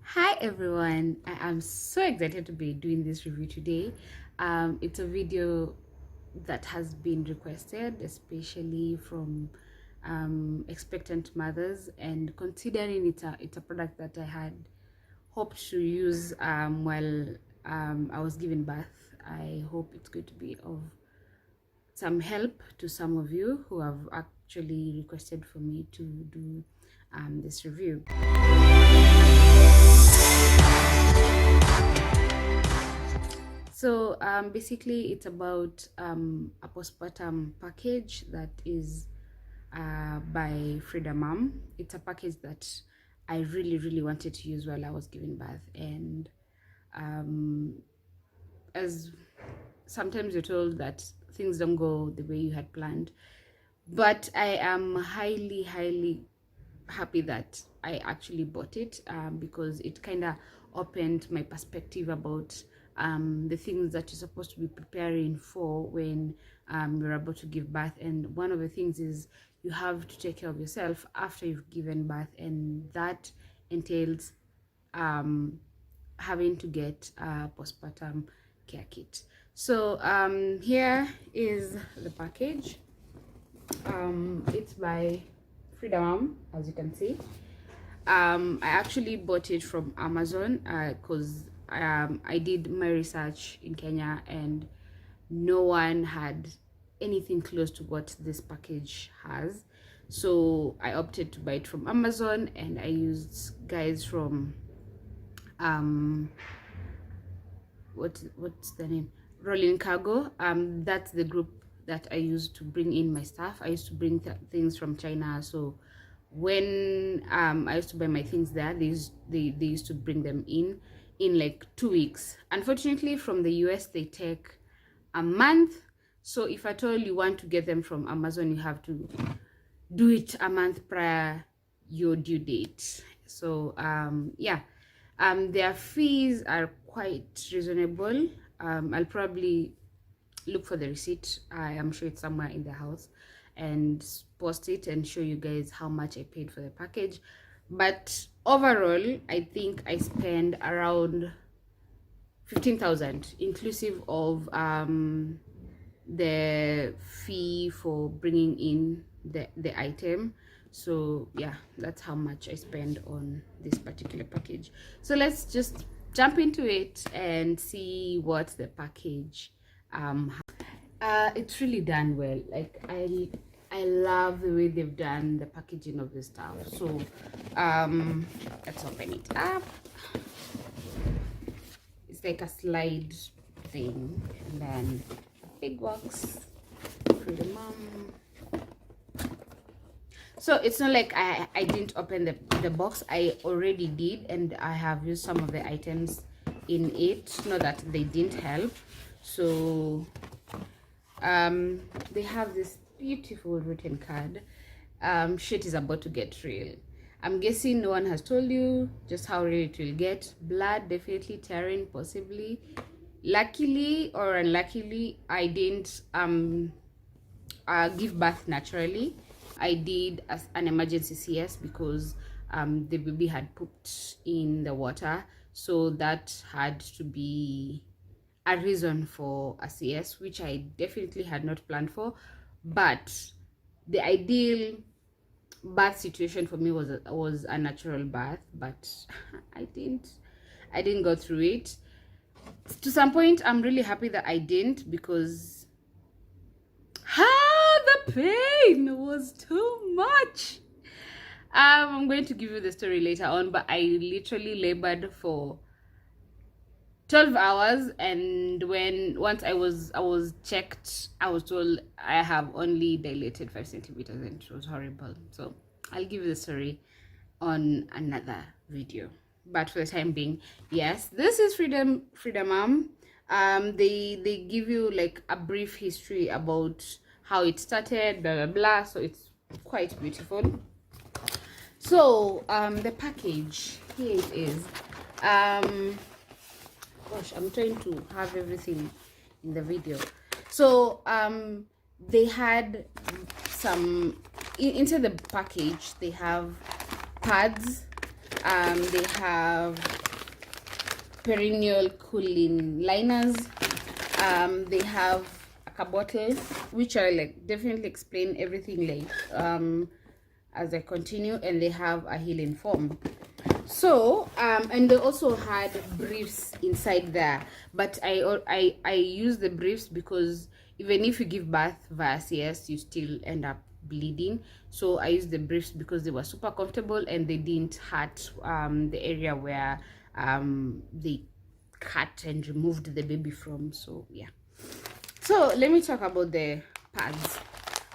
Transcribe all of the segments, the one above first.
Hi everyone, I am so excited to be doing this review today. It's a video that has been requested, especially from expectant mothers, and considering it's a product that I had hoped to use while I was giving birth. I hope it's going to be of some help to some of you who have actually requested for me to do this review. So basically it's about a postpartum package that is by Frida Mom. It's a package that I really wanted to use while I was giving birth, and as sometimes you're told that things don't go the way you had planned, but I am highly happy that I actually bought it because it kind of opened my perspective about the things that you're supposed to be preparing for when you're about to give birth. And one of the things is you have to take care of yourself after you've given birth, and that entails having to get a postpartum care kit. So here is the package. It's by Frida Mom, as you can see. I actually bought it from Amazon because I did my research in Kenya and no one had anything close to what this package has. So I opted to buy it from Amazon, and I used guys from what's the name, Rolling Cargo. That's the group that I used to bring in my stuff. I used to bring things from China, so when I used to buy my things there, they used to bring them in like 2 weeks. Unfortunately, from the US they take a month, so if at all you want to get them from Amazon, you have to do it a month prior your due date. So yeah, their fees are quite reasonable. I'll probably look for the receipt. I am sure it's somewhere in the house, and post it and show you guys how much I paid for the package. But overall, I think I spent around 15,000 inclusive of the fee for bringing in the item. So yeah, that's how much I spend on this particular package. So let's just jump into it and see what the package it's really done well. Like I love the way they've done the packaging of the stuff. So let's open it up. It's like a slide thing, and then big box for the mom. So it's not like I didn't open the box. I already did, and I have used some of the items in it, not that they didn't help. So they have this beautiful written card. Shit is about to get real. I'm guessing no one has told you just how real it will get. Blood, definitely. Tearing, possibly. Luckily or unluckily, I didn't give birth naturally. I did as an emergency CS because the baby had pooped in the water, so that had to be a reason for a CS, which I definitely had not planned for. But the ideal birth situation for me was a natural birth, but I didn't go through it. To some point, I'm really happy that I didn't, because the pain was too much. I'm going to give you the story later on, but I literally labored for 12 hours, and once I was checked, I was told I have only dilated 5 centimeters, and it was horrible. So I'll give you the story on another video, but for the time being, yes, this is Frida Mom. They give you like a brief history about how it started, blah blah blah. So it's quite beautiful. So the package, here it is. Gosh, I'm trying to have everything in the video. So they had some inside the package. They have pads, They have Perennial cooling liners. They have a bottle, which I like definitely explain everything like as I continue, and they have a healing foam. So and they also had briefs inside there, but I use the briefs because even if you give birth via CS, you still end up bleeding. So I use the briefs because they were super comfortable and they didn't hurt the area where they cut and removed the baby from. So yeah, so let me talk about the pads.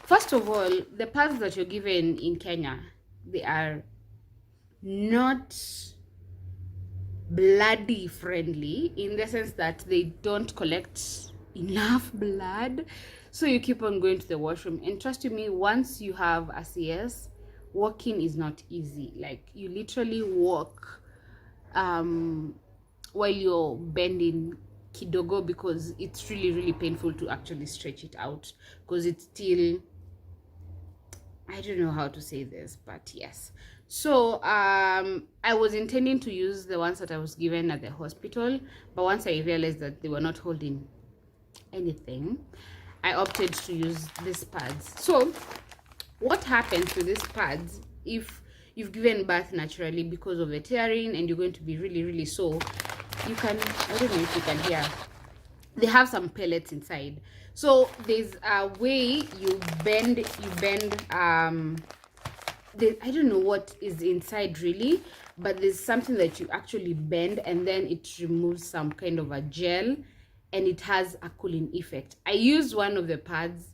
First of all, the pads that you're given in Kenya, they are not bloody friendly, in the sense that they don't collect enough blood, so you keep on going to the washroom. And trust me, once you have a CS, walking is not easy. Like, you literally walk while you're bending kidogo, because it's really painful to actually stretch it out, because it's still, I don't know how to say this, but yes. So I was intending to use the ones that I was given at the hospital, but once I realized that they were not holding anything, I opted to use these pads. So what happens to these pads if you've given birth naturally because of the tearing and you're going to be really sore? You can, I don't know if you can hear, they have some pellets inside. So there's a way you bend I don't know what is inside really, but there's something that you actually bend, and then it removes some kind of a gel, and it has a cooling effect. I used one of the pads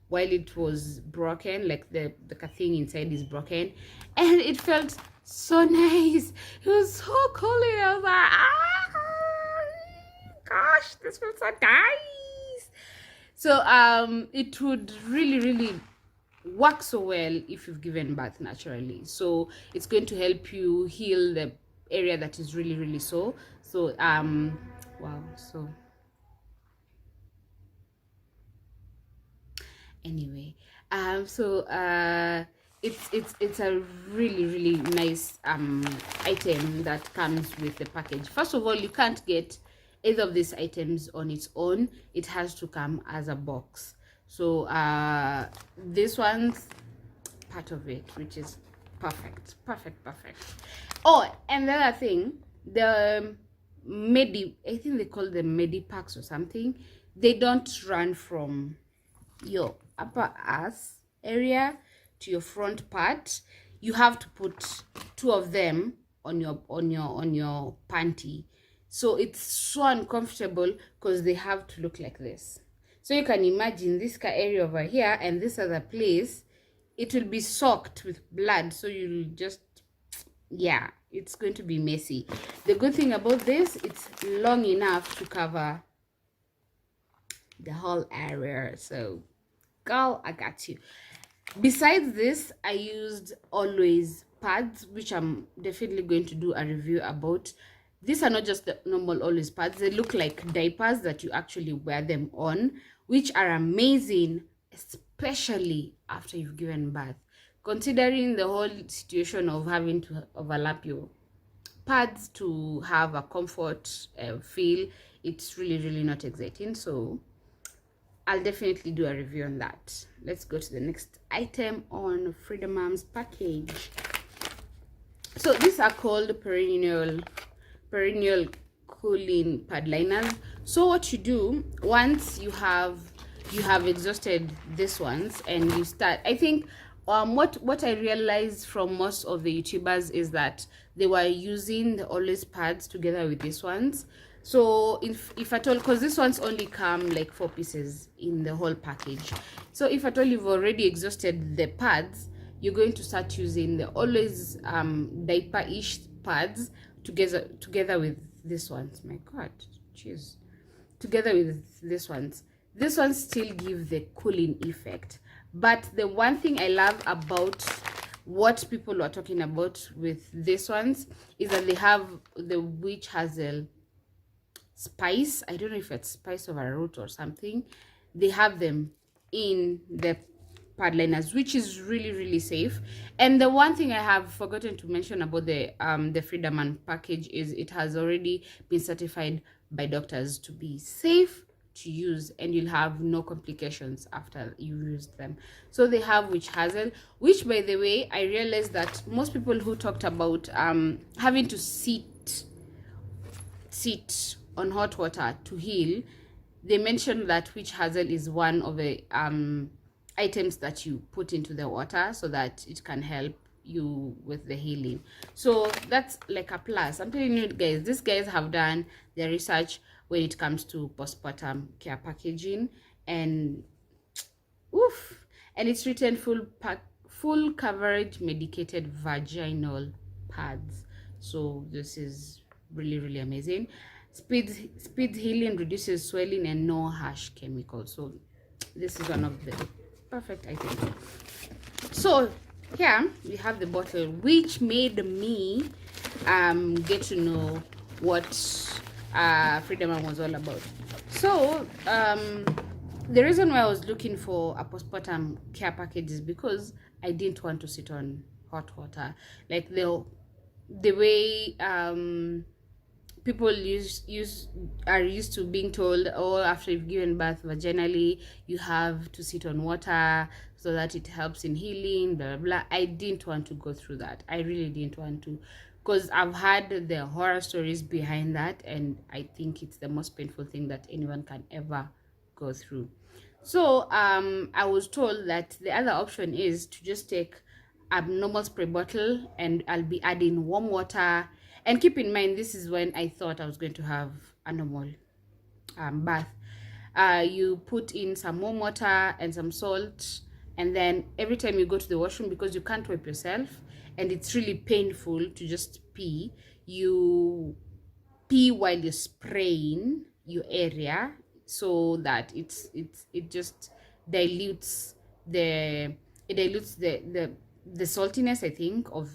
while it was broken, like the thing inside is broken, and it felt so nice. It was so cooling. I was like, gosh, this feels so nice. So it would really work so well if you've given birth naturally. So it's going to help you heal the area that is really sore. So wow. So anyway, it's a really nice item that comes with the package. First of all, you can't get either of these items on its own. It has to come as a box. So this one's part of it, which is perfect. Oh, and the other thing, the I think they call them medipacks or something. They don't run from your upper ass area to your front part. You have to put two of them on your panty. So it's so uncomfortable because they have to look like this. So you can imagine this area over here and this other place, it will be soaked with blood. So you'll just, yeah, it's going to be messy. The good thing about this, it's long enough to cover the whole area. So girl, I got you. Besides this, I used always pads, which I'm definitely going to do a review about. These are not just the normal always pads. They look like diapers that you actually wear them on, which are amazing, especially after you've given birth. Considering the whole situation of having to overlap your pads to have a comfort feel, it's really not exciting. So I'll definitely do a review on that. Let's go to the next item on Frida Mom's package. So these are called Perennial cooling pad liners. So what you do, once you have exhausted these ones and you start, I think what I realized from most of the YouTubers is that they were using the always pads together with these ones. So if at all, because these ones only come like 4 pieces in the whole package, so if at all you've already exhausted the pads, you're going to start using the always diaper-ish pads together with these ones. My god, jeez. Together with these ones still give the cooling effect. But the one thing I love about what people are talking about with these ones is that they have the witch hazel spice. I don't know if it's spice of a root or something. They have them in the pad liners, which is really safe. And the one thing I have forgotten to mention about the Frida package is it has already been certified by doctors to be safe to use, and you'll have no complications after you use them. So they have witch hazel, which, by the way, I realized that most people who talked about having to sit on hot water to heal, they mentioned that witch hazel is one of the items that you put into the water so that it can help you with the healing. So that's like a plus. I'm telling you guys, these guys have done their research when it comes to postpartum care packaging, and oof, and it's written full coverage medicated vaginal pads. So this is really amazing. Speed healing, reduces swelling, and no harsh chemicals. So this is one of the perfect items. So here we have the bottle, which made me get to know what Frida was all about. So the reason why I was looking for a postpartum care package is because I didn't want to sit on hot water, like the way people are used to being told, oh, after you've given birth vaginally you have to sit on water so that it helps in healing, blah blah. I didn't want to go through that. I really didn't want to, because I've had the horror stories behind that, and I think it's the most painful thing that anyone can ever go through. So I was told that the other option is to just take a normal spray bottle, and I'll be adding warm water. And keep in mind, this is when I thought I was going to have a normal bath. You put in some warm water and some salt, and then every time you go to the washroom, because you can't wipe yourself and it's really painful to just pee, you pee while you're spraying your area, so that it just dilutes the saltiness, I think, of,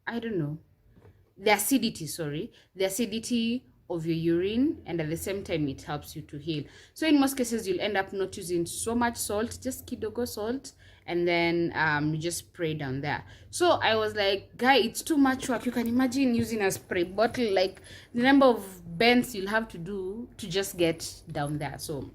I don't know, the acidity of your urine, and at the same time it helps you to heal. So in most cases you'll end up not using so much salt, just kidogo salt, and then you just spray down there. So I was like, guy, it's too much work. You can imagine using a spray bottle, like the number of bends you'll have to do to just get down there. So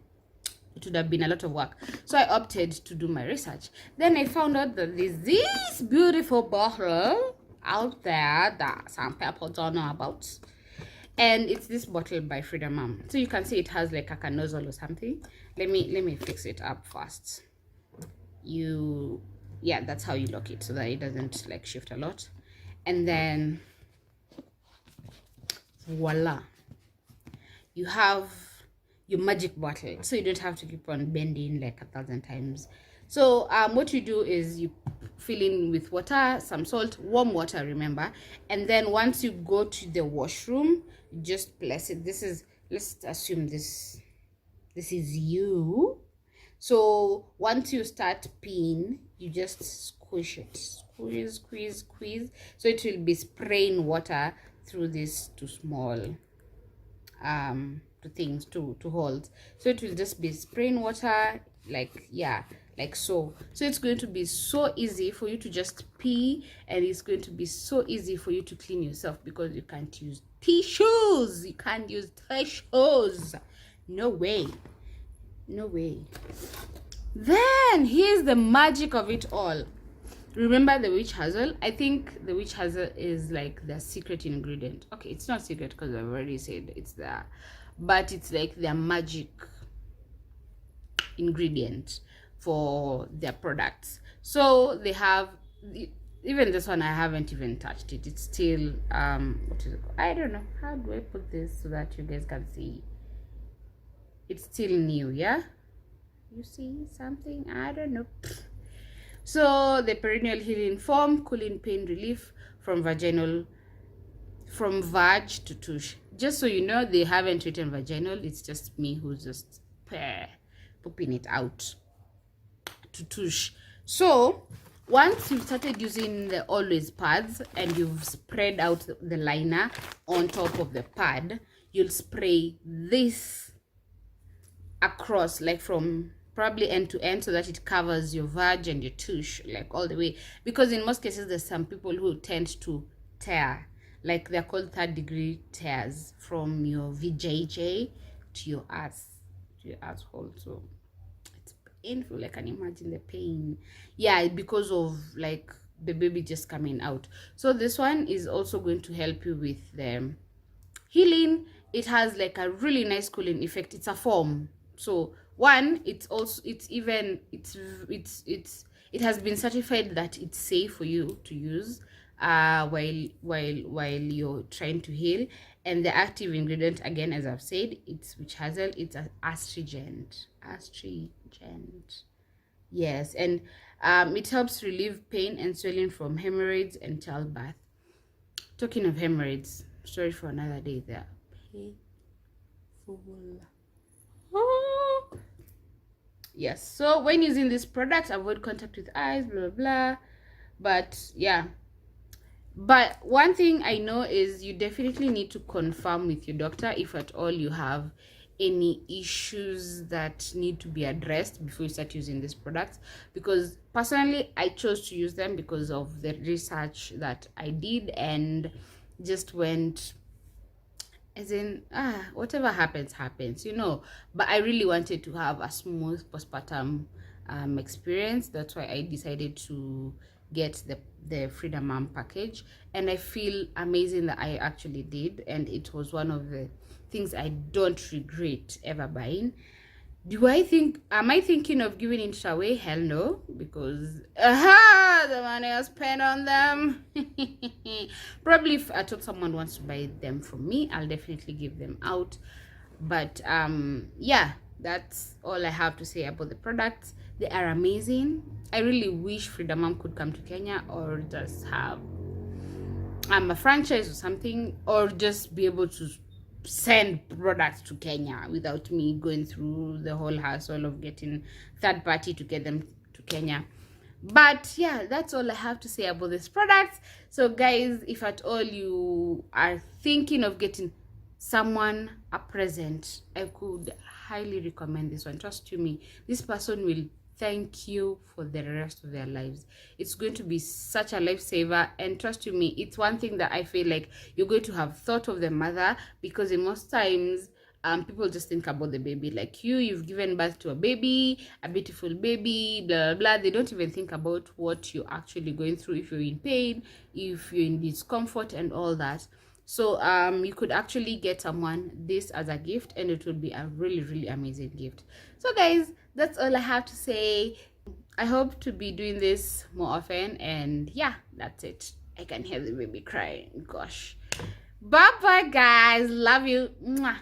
it would have been a lot of work. So I opted to do my research. Then I found out that there's this beautiful bottle out there that some people don't know about, and it's this bottle by Frida. So you can see it has like a nozzle or something. Let me fix it up first. Yeah, that's how you lock it, so that it doesn't like shift a lot. And then voila, you have your magic bottle, so you don't have to keep on bending like 1,000 times. So what you do is you fill in with water, some salt, warm water, remember, and then once you go to the washroom, you just place it. This is, let's assume this is you. So once you start peeing, you just squish it, squeeze, so it will be spraying water through these two small things, to holes. So it will just be spraying water, like, yeah, like so. So it's going to be so easy for you to just pee, and it's going to be so easy for you to clean yourself, because you can't use tissues. You can't use tissues. No way. Then here's the magic of it all. Remember the witch hazel? I think the witch hazel is like the secret ingredient. Okay, it's not secret because I've already said it's there, but it's like their magic ingredient for their products. So they have, even this one, I haven't even touched it. It's still what is it called? I don't know, how do I put this so that you guys can see? It's still new, yeah, you see something, I don't know. So the perennial healing foam, cooling pain relief from vag to tush. Just so you know, they haven't written vaginal, it's just me who's just popping it out to tush. So once you've started using the always pads and you've spread out the liner on top of the pad, you'll spray this across, like from probably end to end, so that it covers your vag and your tush like all the way, because in most cases there's some people who tend to tear, like they're called third degree tears from your vjj to your ass, to your asshole. So it's painful. I can imagine the pain. Yeah, because of like the baby just coming out. So this one is also going to help you with the healing. It has like a really nice cooling effect. It's a foam. So one, it's also, it's even, it has been certified that it's safe for you to use while you're trying to heal. And the active ingredient, again, as I've said, it's witch hazel. It's an astringent. Yes. And it helps relieve pain and swelling from hemorrhoids and childbirth. Talking of hemorrhoids, story for another day there. Yes, so when using this product, avoid contact with eyes, blah blah blah. But yeah, but one thing I know is you definitely need to confirm with your doctor if at all you have any issues that need to be addressed before you start using these products. Because personally, I chose to use them because of the research that I did, and just went as in, whatever happens, but I really wanted to have a smooth postpartum experience. That's why I decided to get the Frida Mom package, and I feel amazing that I actually did, and it was one of the things I don't regret ever buying. Am I thinking of giving it away? Hell no, because the money I spent on them. Probably if at all someone wants to buy them from me, I'll definitely give them out. But yeah, that's all I have to say about the products. They are amazing. I really wish Frida Mom could come to Kenya, or just have a franchise or something, or just be able to send products to Kenya without me going through the whole hassle of getting third party to get them to Kenya. But yeah, that's all I have to say about this product. So guys, if at all you are thinking of getting someone a present, I could highly recommend this one. Trust you me, this person will thank you for the rest of their lives. It's going to be such a lifesaver, and trust you me, it's one thing that I feel like you're going to have thought of the mother, because in most times people just think about the baby. Like you've given birth to a baby, a beautiful baby, blah blah blah. They don't even think about what you're actually going through, if you're in pain, if you're in discomfort and all that. So you could actually get someone this as a gift, and it would be a really really amazing gift. So guys, that's all I have to say. I hope to be doing this more often, and yeah, that's it. I can hear the baby crying. Gosh. Bye bye guys, love you. Mwah.